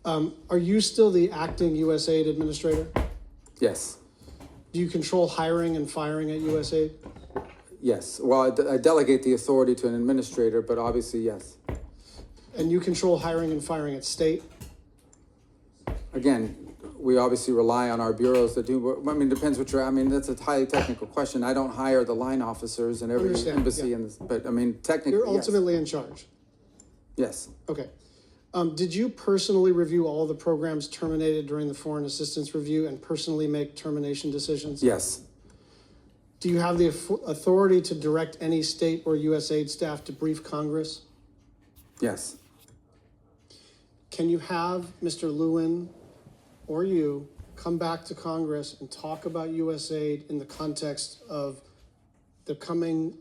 Are you still the acting USAID administrator? Yes. Do you control hiring and firing at USAID? Yes. Well, I delegate the authority to an administrator, but obviously, yes. And you control hiring and firing at state? Again, we obviously rely on our bureaus that do. I mean, depends what that's a highly technical question. I don't hire the line officers in every embassy, but I mean, technically, you're ultimately in charge. Yes. Okay. Did you personally review all the programs terminated during the foreign assistance review and personally make termination decisions? Yes. Do you have the authority to direct any state or USAID staff to brief Congress? Yes. Can you have Mr. Lewin or you come back to Congress and talk about USAID in the context of the coming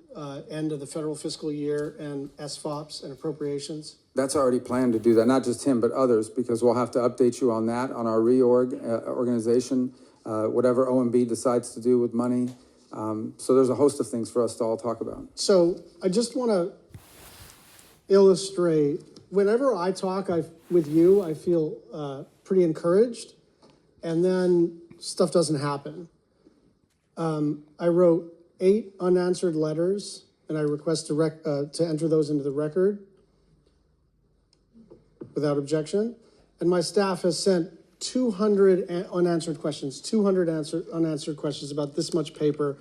end of the federal fiscal year and SFOPs and appropriations? That's already planned to do that, not just him, but others, because we'll have to update you on that, on our organization, whatever OMB decides to do with money. So there's a host of things for us to all talk about. So I just want to illustrate, whenever I talk with you, I feel pretty encouraged, and then stuff doesn't happen. I wrote 8 unanswered letters, and I request to enter those into the record without objection. And my staff has sent 200 unanswered questions, 200 unanswered questions about this much paper.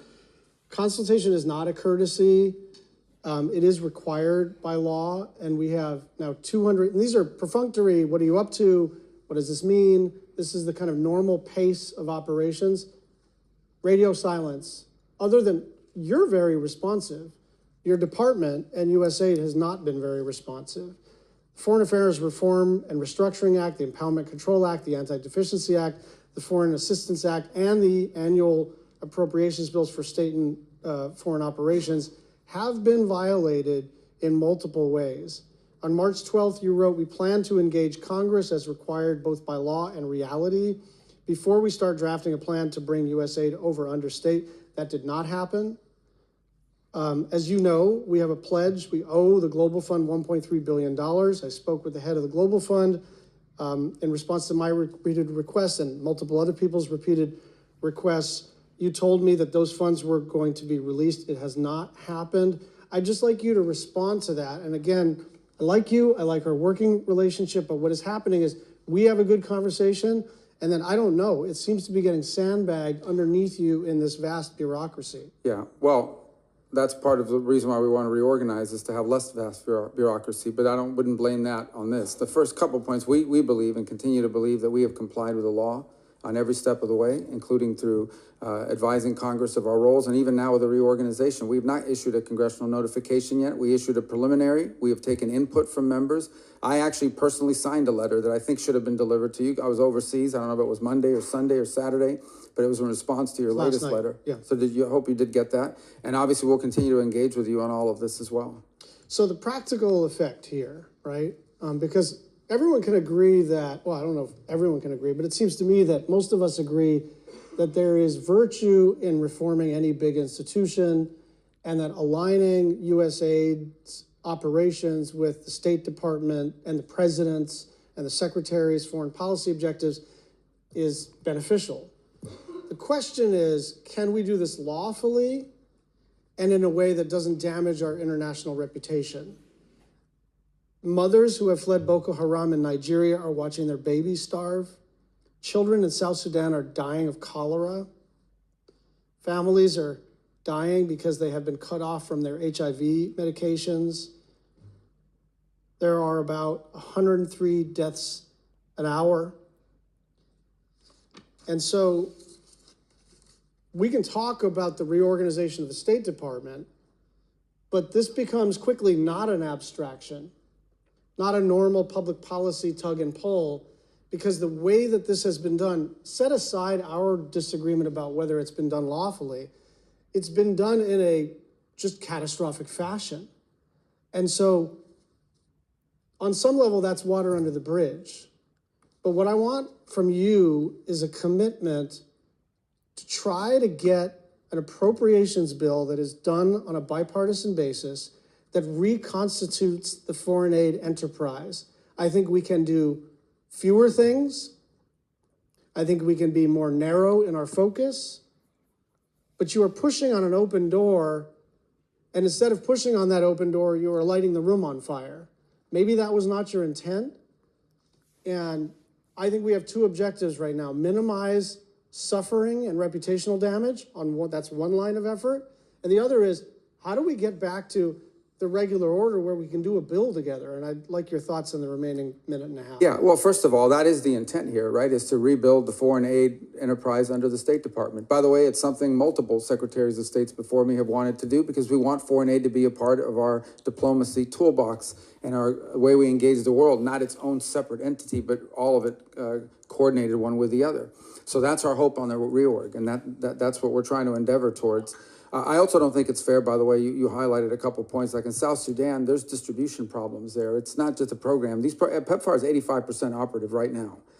Consultation is not a courtesy. It is required by law, and we have now 200, and these are perfunctory. What are you up to? What does this mean? This is the kind of normal pace of operations. Radio silence. Other than you're very responsive, your department and USAID has not been very responsive. Foreign Affairs Reform and Restructuring Act, the Empowerment Control Act, the Anti-Deficiency Act, the Foreign Assistance Act, and the annual appropriations bills for state and foreign operations have been violated in multiple ways. On March 12th, you wrote, "We plan to engage Congress as required both by law and reality before we start drafting a plan to bring USAID over under state." That did not happen. As you know, we have a pledge. We owe the Global Fund $1.3 billion. I spoke with the head of the Global Fund in response to my repeated requests and multiple other people's repeated requests. You told me that those funds were going to be released. It has not happened. I'd just like you to respond to that. And again, I like you. I like our working relationship. But what is happening is we have a good conversation, and then I don't know. It seems to be getting sandbagged underneath you in this vast bureaucracy. Yeah, well, that's part of the reason why we want to reorganize, is to have less vast bureaucracy, but I wouldn't blame that on this. The first couple points, we believe and continue to believe that we have complied with the law on every step of the way, including through advising Congress of our roles, and even now with the reorganization. We've not issued a congressional notification yet. We issued a preliminary. We have taken input from members. I actually personally signed a letter that I think should have been delivered to you. I was overseas. I don't know if it was Monday or Sunday or Saturday, but it was in response to your latest letter. Yeah. So I hope you did get that. And obviously we'll continue to engage with you on all of this as well. So the practical effect here, right? Because everyone can agree that, well, I don't know if everyone can agree, but it seems to me that most of us agree that there is virtue in reforming any big institution, and that aligning USAID's operations with the State Department and the president's and the secretary's foreign policy objectives is beneficial. The question is, can we do this lawfully and in a way that doesn't damage our international reputation? Mothers who have fled Boko Haram in Nigeria are watching their babies starve. Children in South Sudan are dying of cholera. Families are dying because they have been cut off from their HIV medications. There are about 103 deaths an hour. And so we can talk about the reorganization of the State Department, but this becomes quickly not an abstraction, not a normal public policy tug and pull, because the way that this has been done, set aside our disagreement about whether it's been done lawfully, it's been done in a just catastrophic fashion. And so on some level, that's water under the bridge. But what I want from you is a commitment to try to get an appropriations bill that is done on a bipartisan basis that reconstitutes the foreign aid enterprise. I think we can do fewer things. I think we can be more narrow in our focus. But you are pushing on an open door, and instead of pushing on that open door, you are lighting the room on fire. Maybe that was not your intent. And I think we have two objectives right now: minimize suffering and reputational damage that's one line of effort. And the other is, how do we get back to the regular order where we can do a bill together? And I'd like your thoughts in the remaining minute and a half. Yeah, well, first of all, that is the intent here, right, is to rebuild the foreign aid enterprise under the State Department. By the way, it's something multiple secretaries of states before me have wanted to do, because we want foreign aid to be a part of our diplomacy toolbox and our way we engage the world, not its own separate entity, but all of it coordinated one with the other. So that's our hope on the reorg, and that's what we're trying to endeavor towards. I also don't think it's fair, by the way, you highlighted a couple of points, like in South Sudan, there's distribution problems there. It's not just a program. PEPFAR is 85% operative right now.